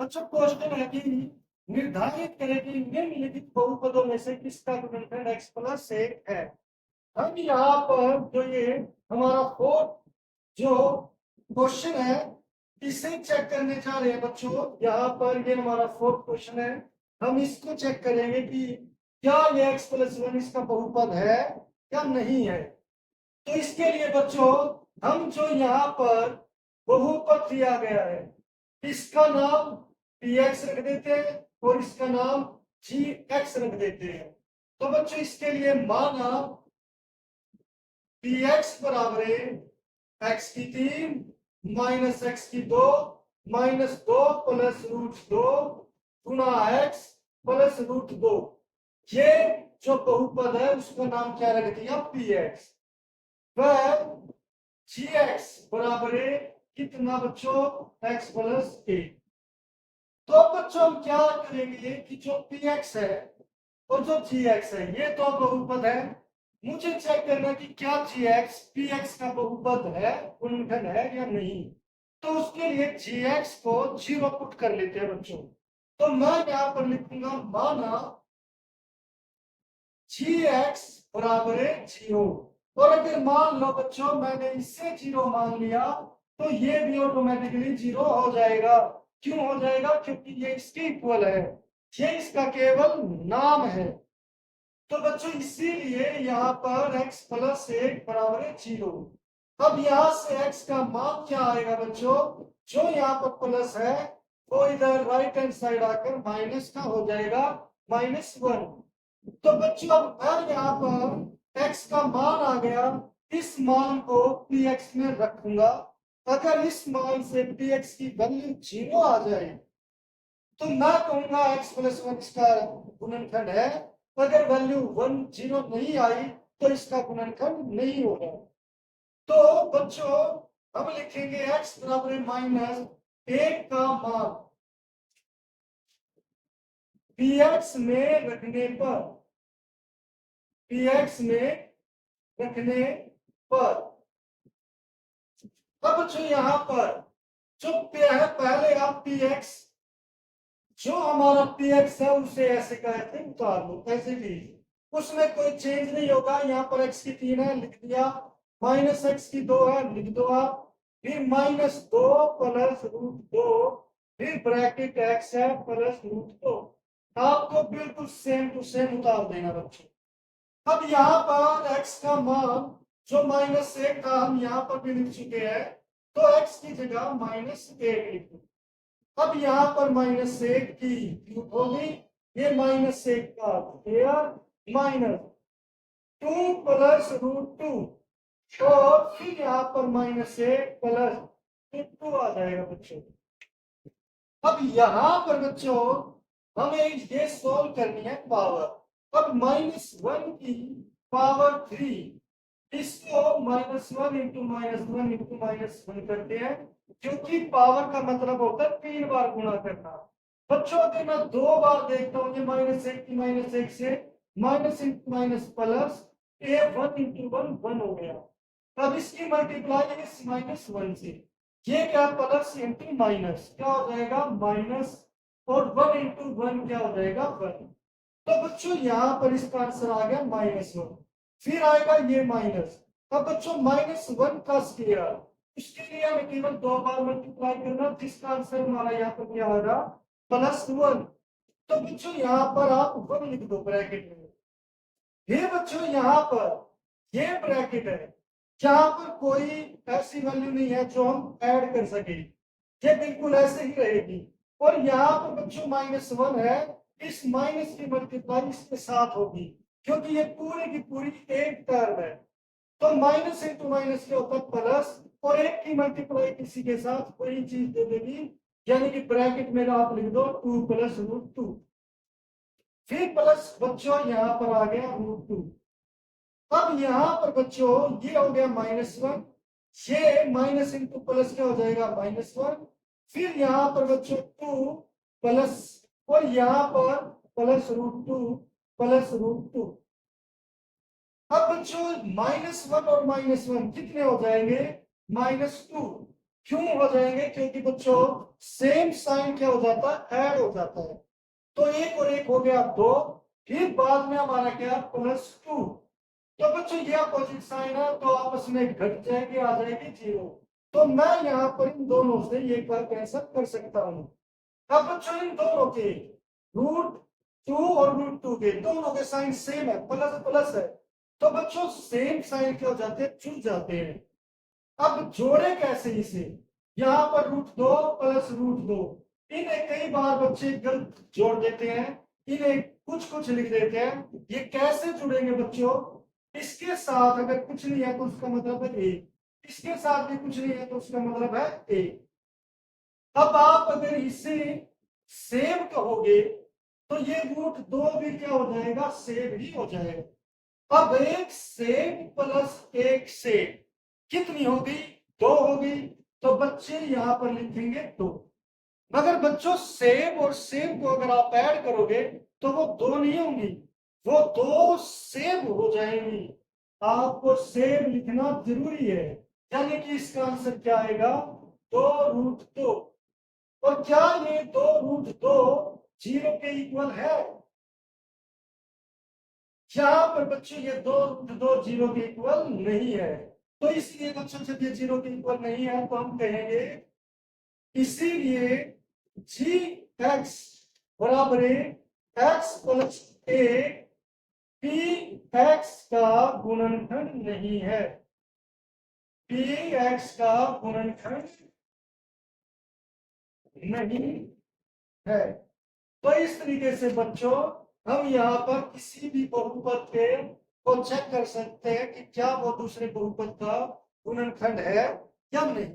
अच्छा क्वेश्चन है कि निर्धारित करें कि निम्नलिखित बहुपदों में से किसका गुणनखंड x प्लस एक है। हम यहाँ पर जो ये हमारा फोर्थ जो क्वेश्चन है इसे चेक करने जा रहे हैं बच्चों। यहाँ पर ये हमारा फोर्थ क्वेश्चन है, हम इसको चेक करेंगे कि क्या ये x प्लस वन इसका बहुपद है या नहीं है। तो इसके लिए बच्चों हम जो यहाँ पर बहुपद दिया गया है इसका नाम px रख देते हैं और इसका नाम gx रख देते हैं। तो बच्चों इसके लिए माना px बराबर है x की 3 माइनस x की 2 माइनस 2 प्लस रूट 2 गुना x प्लस रूट 2। ये जो बहुपद है उसका नाम क्या रख दिया px। वह gx बराबर है कितना बच्चों x प्लस एक। तो अब बच्चों हम क्या करेंगे कि जो px है और जो gx है ये तो बहुपद है, मुझे चेक करना कि क्या gx px का बहुपद है गुणनखंड है या नहीं। तो उसके लिए gx को 0 पुट कर लेते हैं बच्चों। तो मैं यहाँ पर लिखूंगा माना gx बराबर है 0। और अगर मान लो बच्चों मैंने इससे 0 मान लिया तो ये भी ऑटोमेटिकली 0 हो जाएगा। क्यों हो जाएगा? क्योंकि ये इसके इक्वल है, ये इसका केवल नाम है। तो बच्चों इसीलिए यहाँ पर x प्लस एक बराबर है 0। अब यहाँ से x का मान क्या आएगा बच्चों? जो यहाँ पर प्लस है वो इधर राइट हैंड साइड आकर माइनस का हो जाएगा -1। तो बच्चों अब मैं यहाँ पर x का मान आ गया, इस मान को px में रखूंगा। अगर इस मान से px की वैल्यू 0 आ जाए तो मैं कहूंगा x प्लस वन इसका गुणनखंड है। अगर वैल्यू 0 नहीं आई तो इसका गुणनखंड नहीं होगा। तो बच्चों हम लिखेंगे x बराबर -1 का मान px में रखने पर अब बच्चों यहाँ पर जो है पहले आप px जो हमारा px है उसे ऐसे कहते उतार लो, ऐसे भी उसमें कोई चेंज नहीं होगा। यहाँ पर x की 3 है लिख दिया, माइनस x की 2 है लिख दो आप, फिर -2 प्लस रूट 2, फिर ब्रैकेट x है प्लस रूट 2। आपको बिल्कुल सेम टू सेम उतार देना बच्चों। अब यहाँ पर x का मान जो -1 का हम यहाँ पर भी लिख चुके हैं, तो x की जगह -1 लिख दो। अब यहाँ पर -1 की क्यूब होगी, ये -1 का -2 प्लस रूट 2 और फिर यहाँ पर -1 प्लस रूट 2 आ जाएगा बच्चों। अब यहाँ पर बच्चों हमें ये सोल्व करनी है पावर। अब -1 की पावर 3 इसको -1 इंटू -1 इंटू -1 करते हैं, क्योंकि पावर का मतलब होता है 3 बार गुणा करना। बच्चों अगर मैं 2 बार देखता हूँ ये -1 की -1 से माइनस इंटू माइनस प्लस ये 1 इंटू 1 1 हो गया। अब इसकी मल्टीप्लाई इस -1 से, ये क्या प्लस इंटू माइनस क्या हो जाएगा माइनस, और 1 इंटू 1 क्या हो जाएगा 1। तो बच्चों यहाँ पर इसका आंसर आ गया -1। फिर आएगा ये माइनस। अब बच्चों -1 का स्क्वायर, उसके लिए हमें केवल 2 बार मल्टीप्लाई करना, जिसका आंसर हमारा यहाँ पर क्या होगा +1। तो बच्चों यहाँ पर आप 1 लिख दो ब्रैकेट में। ये बच्चों यहाँ पर ये ब्रैकेट है, यहाँ पर कोई ऐसी वैल्यू नहीं है जो हम ऐड कर सके, ये बिल्कुल ऐसे ही रहेगी। और यहाँ पर बच्चों -1 है, इस माइनस की मल्टीप्लाई इसके साथ होगी, क्योंकि ये पूरी की पूरी एक टर्म है। तो माइनस इंटू माइनस क्या होता है प्लस, और एक की मल्टीप्लाई किसी के साथ वही चीज दे देगी, यानी कि ब्रैकेट में आप लिख दो 2 प्लस रूट 2। फिर प्लस बच्चों यहाँ पर आ गया रूट 2। अब यहाँ पर बच्चों ये हो गया -1, ये माइनस इंटू प्लस क्या हो जाएगा -1। फिर यहाँ पर बच्चों 2 प्लस, और यहाँ पर प्लस रूट 2 प्लस रूट 2। अब बच्चों -1 और -1 कितने हो जाएंगे -2, क्यों हो जाएंगे? क्योंकि बच्चों सेम साइन क्या हो जाता है? ऐड हो जाता है। तो एक और एक हो गया 2, फिर बाद में हमारा क्या? +2। तो बच्चों ये अपोजिट साइन है तो आपस में घट जाएंगे, आ जाएगी 0। तो मैं यहाँ पर इन दोनों से ये कैंसिल कर सकता हूँ। अब बच्चों इन दोनों के √2 और √2 के दोनों के साइन सेम है, प्लस प्लस है। तो बच्चों सेम साइन क्या हो जाते हैं? जुड़ जाते हैं। अब जोड़े कैसे इसे? यहाँ पर √2 + √2, इन्हें कई बार बच्चे गलत जोड़ देते हैं, इन्हें कुछ कुछ लिख देते हैं। ये कैसे जुड़ेंगे बच्चों? इसके साथ अगर कुछ नहीं है तो उसका मतलब है ए, इसके साथ भी कुछ नहीं है तो उसका मतलब है ए। अब आप अगर इसे सेव कहोगे तो ये √2 भी क्या हो जाएगा? सेव ही हो जाएगा। अब एक सेव प्लस एक सेव कितनी हो गई? 2 हो गई। तो बच्चे यहां पर लिखेंगे 2। मगर बच्चों सेव और सेव को अगर आप ऐड करोगे तो वो 2 नहीं होंगी, वो 2 सेव हो जाएंगी। आपको सेव लिखना जरूरी है, यानी कि इसका आंसर क्या आएगा? 2√2। और क्या ये 2√2 0 के इक्वल है? यहाँ पर बच्चों ये 2√2 0 के इक्वल नहीं है। तो इसलिए बच्चों जब ये 0 के इक्वल नहीं है तो हम कहेंगे इसीलिए जी एक्स बराबर x plus A P x का गुणनखंड नहीं है, पी एक्स का गुणनखंड नहीं है। तो इस तरीके से बच्चों हम यहाँ पर किसी भी बहुपद पे को चेक कर सकते हैं कि क्या वो दूसरे बहुपद का गुणनखंड है या नहीं।